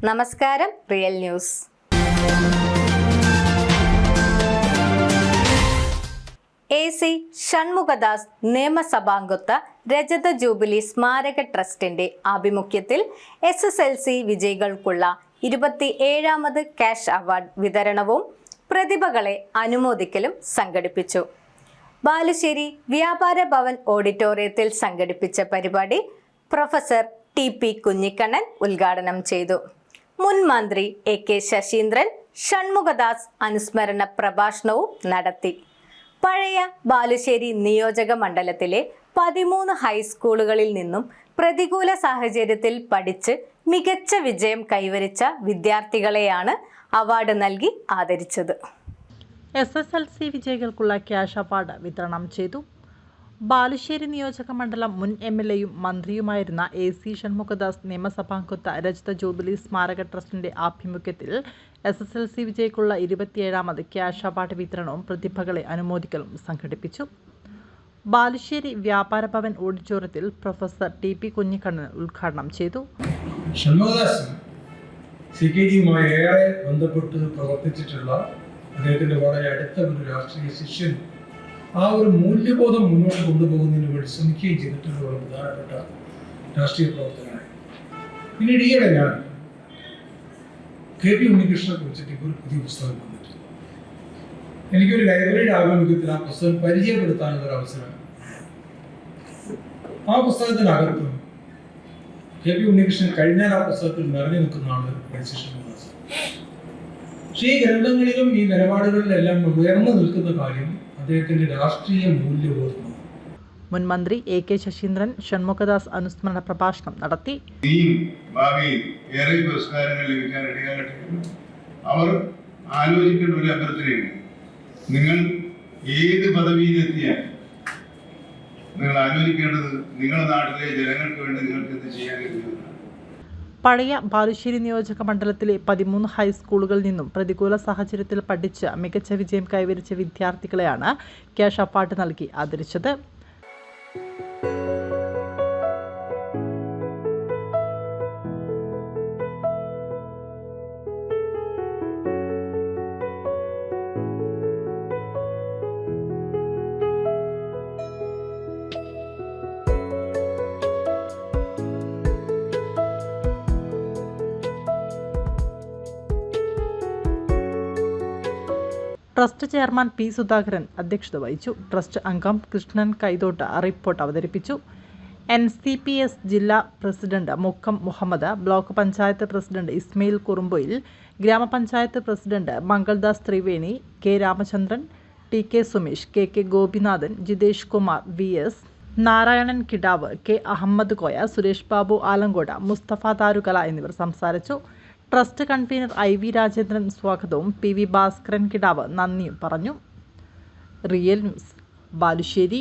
നമസ്കാരം. Real news. AC Shanmughadas നിയമസഭാംഗത്വ രജത jubilee സ്മാരക ട്രസ്റ്റിന്റെ ആഭിമുഖ്യത്തിൽ SSLC വിജയികൾക്കുള്ള 27ാമത് ക്യാഷ് അവാർഡ് വിതരണവും പ്രതിഭകളെ അനുമോദിക്കലും സംഘടിപ്പിച്ചു. ബാലുശ്ശേരി വ്യാപാര ഭവൻ ഓഡിറ്റോറിയത്തിൽ സംഘടിപ്പിച്ച പരിപാടി പ്രൊഫസർ TP കുഞ്ഞിക്കണ്ണൻ ഉദ്ഘാടനം ചെയ്തു. മുൻ മന്ത്രി AK ശശീന്ദ്രൻ ഷൺമുഖദാസ് അനുസ്മരണ പ്രഭാഷണവും നടത്തി. പഴയ ബാലുശ്ശേരി നിയോജക മണ്ഡലത്തിലെ 13 ഹൈസ്കൂളുകളിൽ നിന്നും പ്രതികൂല സാഹചര്യത്തിൽ പഠിച്ച് മികച്ച വിജയം കൈവരിച്ച വിദ്യാർത്ഥികളെയാണ് അവാർഡ് നൽകി ആദരിച്ചത്. SSLC വിജയികൾക്കുള്ള ക്യാഷ് അവാർഡ് വിതരണം ചെയ്തു. ബാലുശ്ശേരി നിയോജക മണ്ഡലം മുൻ MLAയും മന്ത്രിയുമായിരുന്ന AC ഷൺമുഖദാസ് നിയമസഭാംഗത്വ രജത ജൂബിലി സ്മാരക ട്രസ്റ്റിന്റെ ആഭിമുഖ്യത്തിൽ SSLC വിജയിക്കുള്ള 27ാമത് ക്യാഷ് അവാർഡ് വിതരണവും പ്രതിഭകളെ അനുമോദിക്കലും സംഘടിപ്പിച്ചു. ബാലുശ്ശേരി വ്യാപാര ഭവൻ ഓഡിറ്റോറിയത്തിൽ പ്രൊഫസർ TP കുഞ്ഞിക്കണ്ണൻ ഉദ്ഘാടനം ചെയ്തു. ഷൺമുഖദാസ് CKGയുമായി ഏറെ ബന്ധപ്പെട്ട് പ്രവർത്തിച്ചിട്ടുള്ള അദ്ദേഹത്തിന്റെ വളരെ അടുത്ത ഒരു രാഷ്ട്രീയ ശിഷ്യൻ ആ ഒരു മൂല്യബോധം മുന്നോട്ട് കൊണ്ടുപോകുന്നതിന് വേണ്ടി ശ്രമിക്കുകയും ചെയ്തിട്ടുള്ള ഒരു പ്രധാനപ്പെട്ട രാഷ്ട്രീയ പ്രവർത്തകനാണ്. പിന്നീട് ഈയിടെ ഞാൻ KP ഉണ്ണികൃഷ്ണനെ കുറിച്ചിട്ട് ഇപ്പോൾ ഒരു പുതിയ പുസ്തകം വന്നിട്ടുണ്ട്. എനിക്കൊരു ലൈബ്രറിയുടെ ആഭിമുഖ്യത്തിൽ ആ പുസ്തകം പരിചയപ്പെടുത്താനുള്ള ഒരു അവസരം. ആ പുസ്തകത്തിനകത്തും KP ഉണ്ണികൃഷ്ണൻ കഴിഞ്ഞാൽ ആ പുസ്തകത്തിൽ നിറഞ്ഞു നിൽക്കുന്ന ആള് ഷൺമുഖദാസ്. പക്ഷേ ഈ ഗ്രന്ഥങ്ങളിലും ഈ നിലപാടുകളിലെല്ലാം ഉയർന്നു നിൽക്കുന്ന കാര്യം അദ്ദേഹത്തിന്റെ രാഷ്ട്രീയ മൂല്യബോധമാണ്. മുൻ മന്ത്രി AK ശശീന്ദ്രൻ ഷൺമുഖദാസ് അനുസ്മരണ പ്രഭാഷണം നടത്തി. ഭാവിയിൽ ഏറെ പുരസ്കാരങ്ങൾ ലഭിക്കാൻ ഇടയാകട്ടെ. അവർ ആലോചിക്കേണ്ട ഒരു അഭ്യർത്ഥനയാണ്. നിങ്ങൾ ഏത് പദവിയിലെത്തിയാൽ നിങ്ങൾ ആലോചിക്കേണ്ടത് നിങ്ങളുടെ നാട്ടിലെ ജനങ്ങൾക്ക് വേണ്ടി നിങ്ങൾക്ക് എന്ത് ചെയ്യാൻ കഴിയുമെന്നാണ്. പഴയ ബാലുശ്ശേരി നിയോജക മണ്ഡലത്തിലെ 13 ഹൈസ്കൂളുകളിൽ നിന്നും പ്രതികൂല സാഹചര്യത്തിൽ പഠിച്ച് മികച്ച വിജയം കൈവരിച്ച വിദ്യാർത്ഥികളെയാണ് ക്യാഷ് അവാർഡ് നൽകി ആദരിച്ചത്. ട്രസ്റ്റ് ചെയർമാൻ P സുധാകരൻ അധ്യക്ഷത വഹിച്ചു. ട്രസ്റ്റ് അംഗം കൃഷ്ണൻ കൈതോട്ട് റിപ്പോർട്ട് അവതരിപ്പിച്ചു. NCPS ജില്ലാ president Mukkam Muhammad, block panchayat president Ismail Kurumboyil, ഗ്രാമപഞ്ചായത്ത് president Mangaldas Triveni, K Ramachandran, TK Sumesh, KK Gopinathan, Jithesh Kumar, VS Narayanan Kidavu, K Ahmed Koya, Suresh Babu Alankode, Mustafa താരുകല എന്നിവർ സംസാരിച്ചു. ട്രസ്റ്റ് കൺവീനർ IV രാജേന്ദ്രൻ സ്വാഗതവും PV ഭാസ്കരൻ കിടാവ് നന്ദിയും പറഞ്ഞു. Real news, Balussery.